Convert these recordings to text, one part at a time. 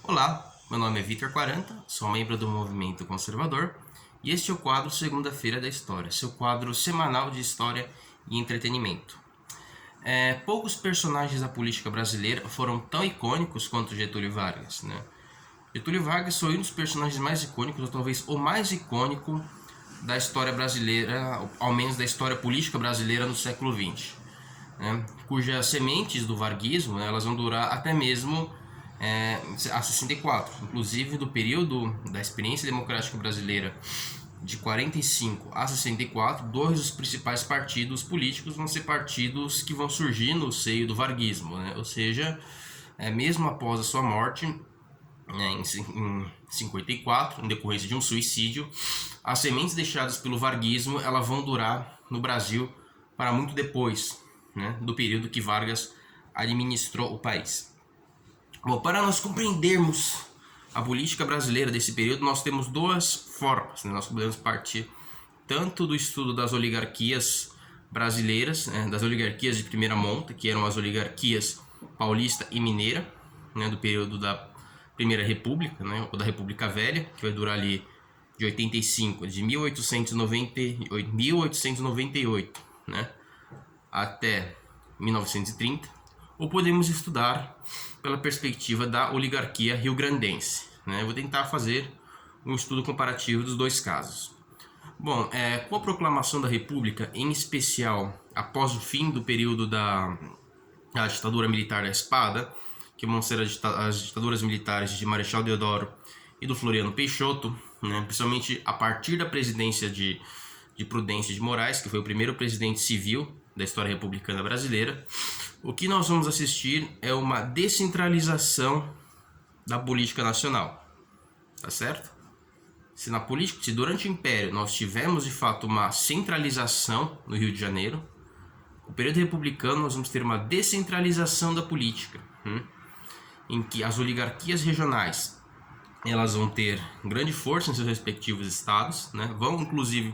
Olá, meu nome é Vitor 40, sou membro do Movimento Conservador e este é o quadro Segunda-feira da História, seu quadro semanal de história e entretenimento. Poucos personagens da política brasileira foram tão icônicos quanto Getúlio Vargas, né? Getúlio Vargas foi um dos personagens mais icônicos, ou talvez o mais icônico da história brasileira, ao menos da história política brasileira no século XX, né? Cujas sementes do varguismo, né, elas vão durar até mesmo a 64, inclusive do período da experiência democrática brasileira de 45 a 64, dois dos principais partidos políticos vão ser partidos que vão surgir no seio do varguismo, né? Ou seja, mesmo após a sua morte, em 54, em decorrência de um suicídio, as sementes deixadas pelo varguismo elas vão durar no Brasil para muito depois, né, do período que Vargas administrou o país. Bom, para nós compreendermos a política brasileira desse período, nós temos duas formas, né? Nós podemos partir tanto do estudo das oligarquias brasileiras, né, das oligarquias de primeira monta, que eram as oligarquias paulista e mineira, né, do período da Primeira República, né, ou da República Velha, que vai durar ali de 85, de 1898, né, até 1930, ou podemos estudar pela perspectiva da oligarquia rio-grandense, né? Eu vou tentar fazer um estudo comparativo dos dois casos. Bom, com a proclamação da República, em especial após o fim do período da ditadura militar da espada, que vão ser as ditaduras militares de Marechal Deodoro e do Floriano Peixoto, né? Principalmente a partir da presidência de Prudêncio de Moraes, que foi o primeiro presidente civil da história republicana brasileira, o que nós vamos assistir é uma descentralização da política nacional, tá certo? Se durante o Império nós tivemos de fato uma centralização no Rio de Janeiro, no período republicano nós vamos ter uma descentralização da política, em que as oligarquias regionais elas vão ter grande força em seus respectivos estados, né? Vão inclusive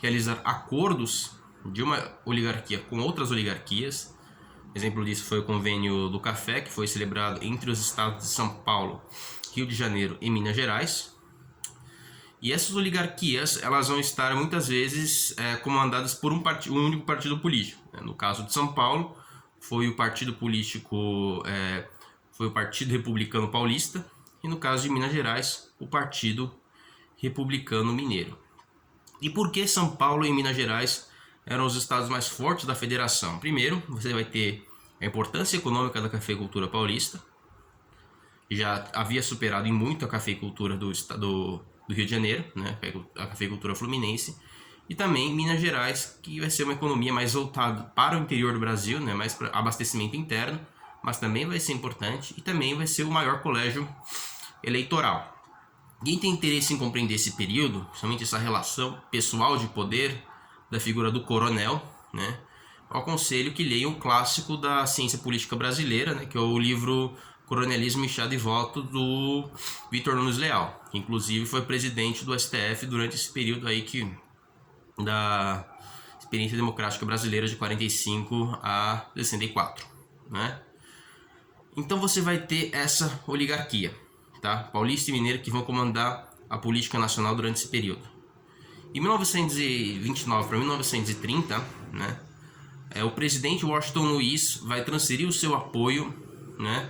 realizar acordos de uma oligarquia com outras oligarquias. Exemplo disso foi o Convênio do Café, que foi celebrado entre os estados de São Paulo, Rio de Janeiro e Minas Gerais. E essas oligarquias elas vão estar muitas vezes comandadas por um único partido político. No caso de São Paulo, foi o partido político, foi o Partido Republicano Paulista, e no caso de Minas Gerais, o Partido Republicano Mineiro. E por que São Paulo e Minas Gerais eram os estados mais fortes da federação? Primeiro, você vai ter a importância econômica da cafeicultura paulista, já havia superado em muito a cafeicultura do Rio de Janeiro, né, a cafeicultura fluminense, e também Minas Gerais, que vai ser uma economia mais voltada para o interior do Brasil, né, mais para abastecimento interno, mas também vai ser importante e também vai ser o maior colégio eleitoral. Quem tem interesse em compreender esse período, somente essa relação pessoal de poder da figura do coronel, né, eu aconselho que leia um clássico da ciência política brasileira, né, que é o livro Coronelismo, Enxada e Voto, do Vitor Nunes Leal, que inclusive foi presidente do STF durante esse período aí da experiência democrática brasileira de 45 a 64, né? Então você vai ter essa oligarquia, tá? Paulista e mineiro, que vão comandar a política nacional durante esse período. Em 1929 para 1930, né, o presidente Washington Luiz vai transferir o seu apoio, né,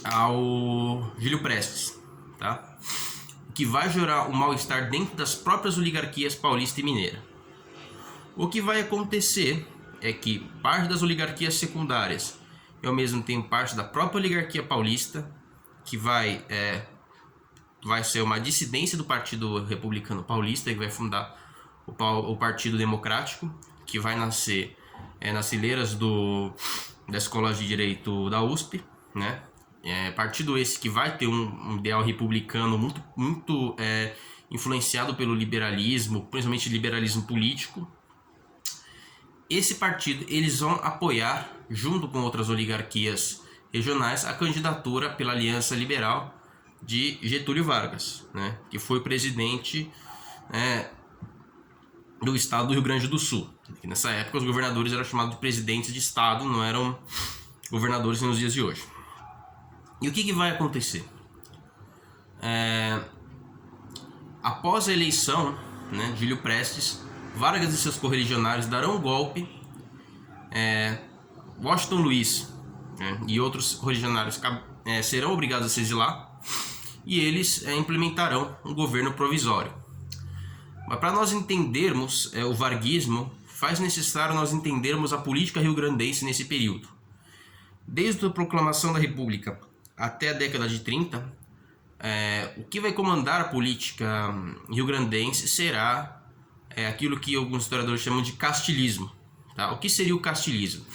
ao Júlio Prestes, tá? O que vai gerar um mal-estar dentro das próprias oligarquias paulista e mineira. O que vai acontecer é que parte das oligarquias secundárias e ao mesmo tempo parte da própria oligarquia paulista, que vai ser uma dissidência do Partido Republicano Paulista, que vai fundar o Partido Democrático, que vai nascer nas fileiras da Escola de Direito da USP, né? Partido esse que vai ter um ideal republicano muito influenciado pelo liberalismo, principalmente liberalismo político. Esse partido eles vão apoiar, junto com outras oligarquias regionais, a candidatura pela Aliança Liberal de Getúlio Vargas, né, que foi presidente do estado do Rio Grande do Sul. E nessa época os governadores eram chamados de presidentes de estado, não eram governadores nos dias de hoje. E o que vai acontecer? Após a eleição, né, de Júlio Prestes, Vargas e seus correligionários darão um golpe. Washington Luiz, né, e outros correligionários serão obrigados a se exilar e eles implementarão um governo provisório. Mas para nós entendermos o varguismo, faz necessário nós entendermos a política rio-grandense nesse período. Desde a proclamação da República até a década de 30, o que vai comandar a política rio-grandense será aquilo que alguns historiadores chamam de castilismo. Tá? O que seria o castilismo?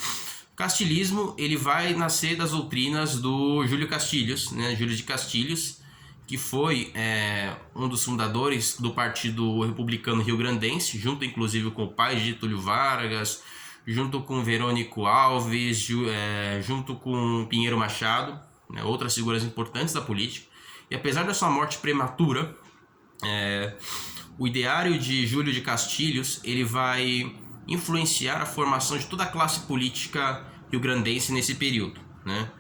O castilismo ele vai nascer das doutrinas do Júlio Castilhos, né? Júlio de Castilhos, que foi um dos fundadores do Partido Republicano Rio-Grandense, junto inclusive com o pai de Getúlio Vargas, junto com Verônico Alves, junto com Pinheiro Machado, né? Outras figuras importantes da política. E apesar da sua morte prematura, o ideário de Júlio de Castilhos ele vai influenciar a formação de toda a classe política rio-grandense nesse período, né?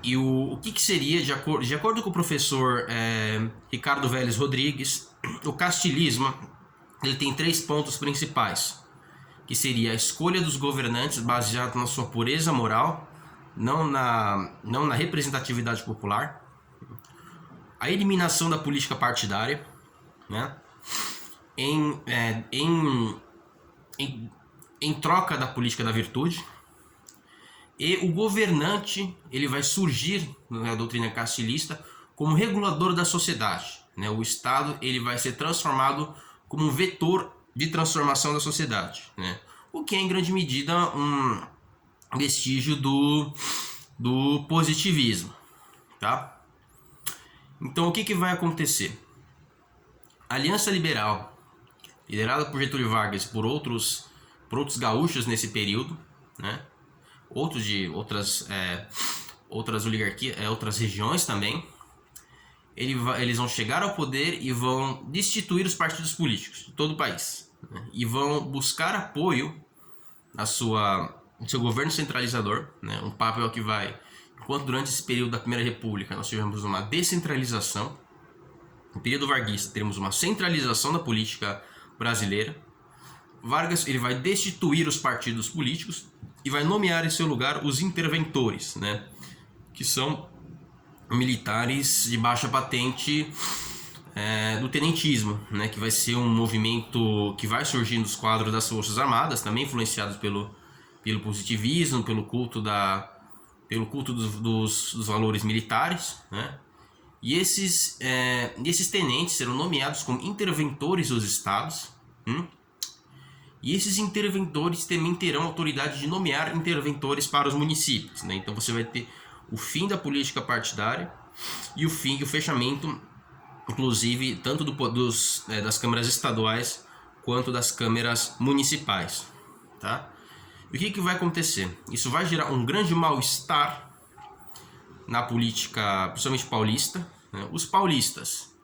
E o que seria, de acordo com o professor Ricardo Vélez Rodrigues, o castilismo ele tem 3 pontos principais, que seria a escolha dos governantes baseado na sua pureza moral, não na representatividade popular, a eliminação da política partidária, né? Em troca da política da virtude, e o governante ele vai surgir na doutrina castilhista como regulador da sociedade, né? O Estado ele vai ser transformado como um vetor de transformação da sociedade, né? O que é em grande medida um vestígio do positivismo, tá? Então o que vai acontecer? A Aliança Liberal, liderada por Getúlio Vargas e por outros gaúchos nesse período, né? Outros de outras oligarquias, outras regiões também, eles vão chegar ao poder e vão destituir os partidos políticos de todo o país, né? E vão buscar apoio no seu governo centralizador, né? Um papel que vai, enquanto durante esse período da Primeira República nós tivemos uma descentralização, no período varguista teremos uma centralização da política brasileira. Vargas ele vai destituir os partidos políticos e vai nomear em seu lugar os interventores, né? Que são militares de baixa patente do tenentismo, né? Que vai ser um movimento que vai surgir nos quadros das Forças Armadas, também influenciados pelo positivismo, pelo culto dos valores militares, né? E esses tenentes serão nomeados como interventores dos estados, e esses interventores também terão autoridade de nomear interventores para os municípios, né? Então você vai ter o fim da política partidária e o fechamento, inclusive, tanto das câmaras estaduais quanto das câmaras municipais, tá? E o que vai acontecer? Isso vai gerar um grande mal-estar na política, principalmente paulista, né? Os paulistas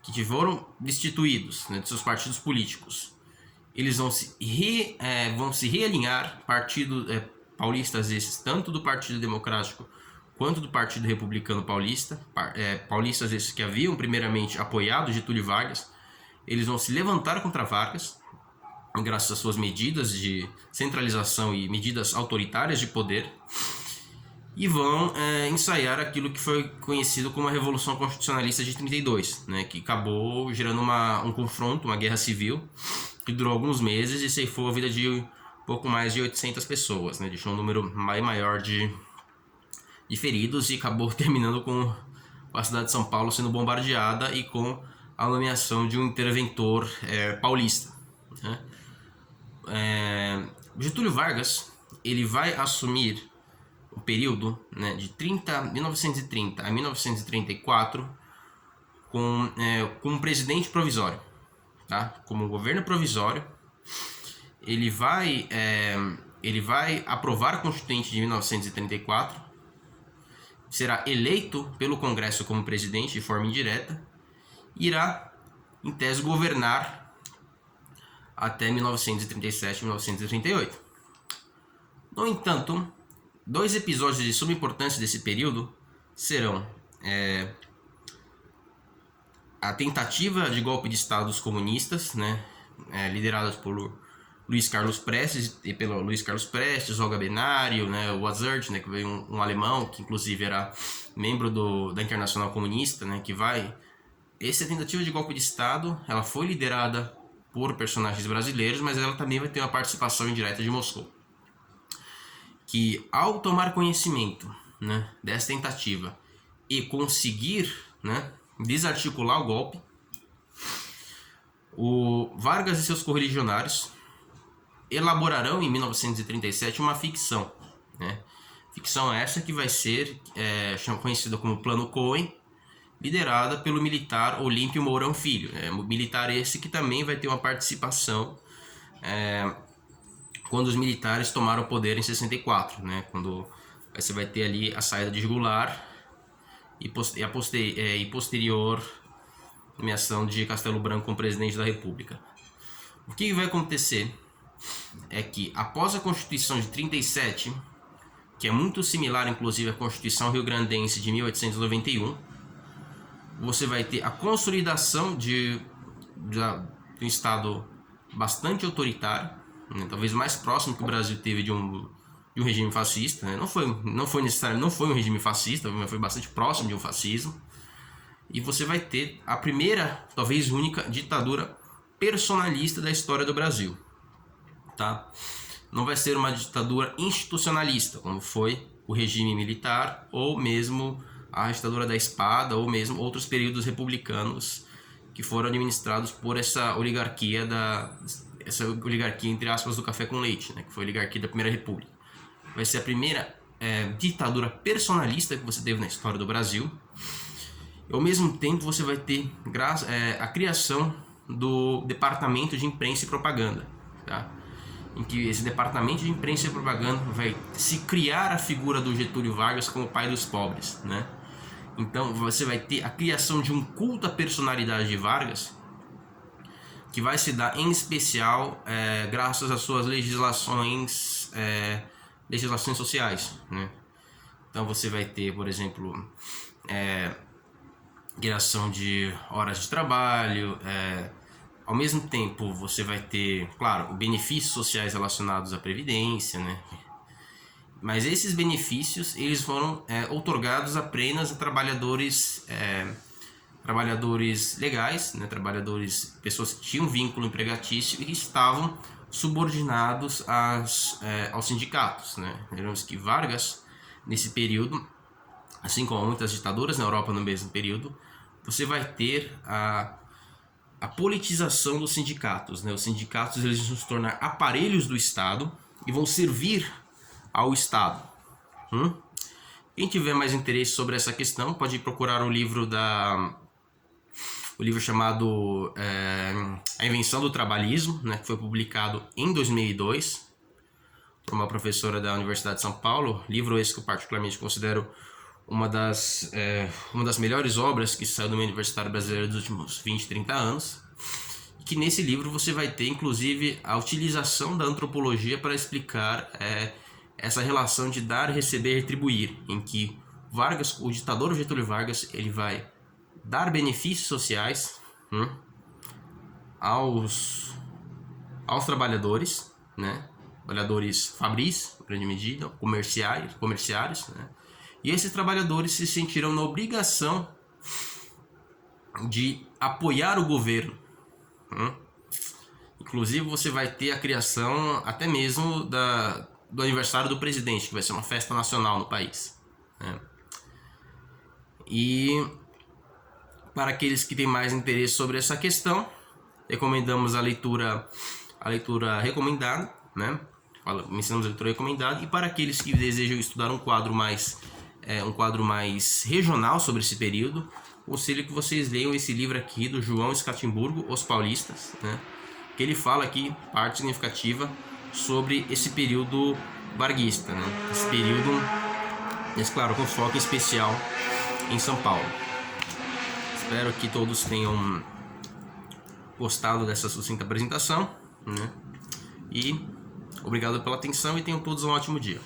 que foram destituídos, né, de seus partidos políticos, eles vão se realinhar, paulistas esses, tanto do Partido Democrático quanto do Partido Republicano Paulista, paulistas esses que haviam primeiramente apoiado Getúlio Vargas, eles vão se levantar contra Vargas, graças às suas medidas de centralização e medidas autoritárias de poder, e vão ensaiar aquilo que foi conhecido como a Revolução Constitucionalista de 32, né, que acabou gerando um confronto, uma guerra civil, que durou alguns meses e ceifou a vida de pouco mais de 800 pessoas, né, deixou um número maior de feridos e acabou terminando com a cidade de São Paulo sendo bombardeada e com a nomeação de um interventor paulista, né? Getúlio Vargas ele vai assumir o período, né, de 1930 a 1934 com um presidente provisório, tá? Como um governo provisório. Ele vai aprovar a Constituinte de 1934, será eleito pelo Congresso como presidente de forma indireta e irá, em tese, governar até 1937 e 1938. No entanto, Dois episódios de suma importância desse período serão a tentativa de golpe de Estado dos comunistas, né, lideradas por Luiz Carlos Prestes, e pelo Luiz Carlos Prestes, Olga Benário, né, o Azert, né, que veio um alemão, que inclusive era membro da Internacional Comunista, né, que vai... Essa tentativa de golpe de Estado, ela foi liderada por personagens brasileiros, mas ela também vai ter uma participação indireta de Moscou. Que ao tomar conhecimento, né, dessa tentativa e conseguir, né, desarticular o golpe, o Vargas e seus correligionários elaborarão em 1937 uma ficção, né? Ficção essa que vai ser conhecida como Plano Cohen, liderada pelo militar Olímpio Mourão Filho, militar esse que também vai ter uma participação quando os militares tomaram o poder em 64, né? Quando você vai ter ali a saída de Goulart e posterior nomeação de Castelo Branco como presidente da República. O que vai acontecer é que após a Constituição de 37, que é muito similar inclusive à Constituição rio-grandense de 1891, você vai ter a consolidação de um Estado bastante autoritário, né? Talvez mais próximo que o Brasil teve de um regime fascista, né? Não foi necessariamente, não foi um regime fascista, mas foi bastante próximo de um fascismo. E você vai ter a primeira, talvez única, ditadura personalista da história do Brasil, tá? Não vai ser uma ditadura institucionalista, como foi o regime militar, ou mesmo a ditadura da espada, ou mesmo outros períodos republicanos que foram administrados por essa oligarquia entre aspas do café com leite, né? Que foi a oligarquia da Primeira República. Vai ser a primeira ditadura personalista que você teve na história do Brasil. E ao mesmo tempo você vai ter a criação do Departamento de Imprensa e Propaganda, tá? Em que esse Departamento de Imprensa e Propaganda vai se criar a figura do Getúlio Vargas como pai dos pobres, né? Então você vai ter a criação de um culto à personalidade de Vargas, que vai se dar em especial graças às suas legislações sociais, né? Então você vai ter, por exemplo, criação de horas de trabalho, ao mesmo tempo você vai ter, claro, benefícios sociais relacionados à previdência, né? Mas esses benefícios eles foram outorgados apenas a trabalhadores legais, né? Pessoas que tinham vínculo empregatício e que estavam subordinados aos sindicatos, né? Lembramos que Vargas, nesse período, assim como muitas ditaduras na Europa no mesmo período, você vai ter a politização dos sindicatos, né? Os sindicatos eles vão se tornar aparelhos do Estado e vão servir ao Estado. Quem tiver mais interesse sobre essa questão pode procurar o livro chamado A Invenção do Trabalhismo, né? Que foi publicado em 2002 por uma professora da Universidade de São Paulo. Livro esse que eu particularmente considero uma das melhores obras que saiu do meio universitário brasileiro dos últimos 20, 30 anos. E que nesse livro você vai ter, inclusive, a utilização da antropologia para explicar essa relação de dar, receber e retribuir, em que Vargas, o ditador Getúlio Vargas, ele vai dar benefícios sociais aos trabalhadores, né? Trabalhadores fabris, em grande medida, comerciários, né? E esses trabalhadores se sentiram na obrigação de apoiar o governo. Inclusive você vai ter a criação até mesmo do aniversário do presidente, que vai ser uma festa nacional no país, né? E para aqueles que têm mais interesse sobre essa questão, recomendamos a leitura recomendada, né? Mencionamos a leitura recomendada. E para aqueles que desejam estudar um quadro mais regional sobre esse período, aconselho que vocês leiam esse livro aqui do João Escatimburgo, Os Paulistas, né? Que ele fala aqui parte significativa sobre esse período varguista, né? Esse período, mas claro, com foco especial em São Paulo. Espero que todos tenham gostado dessa sucinta apresentação, né? E obrigado pela atenção e tenham todos um ótimo dia.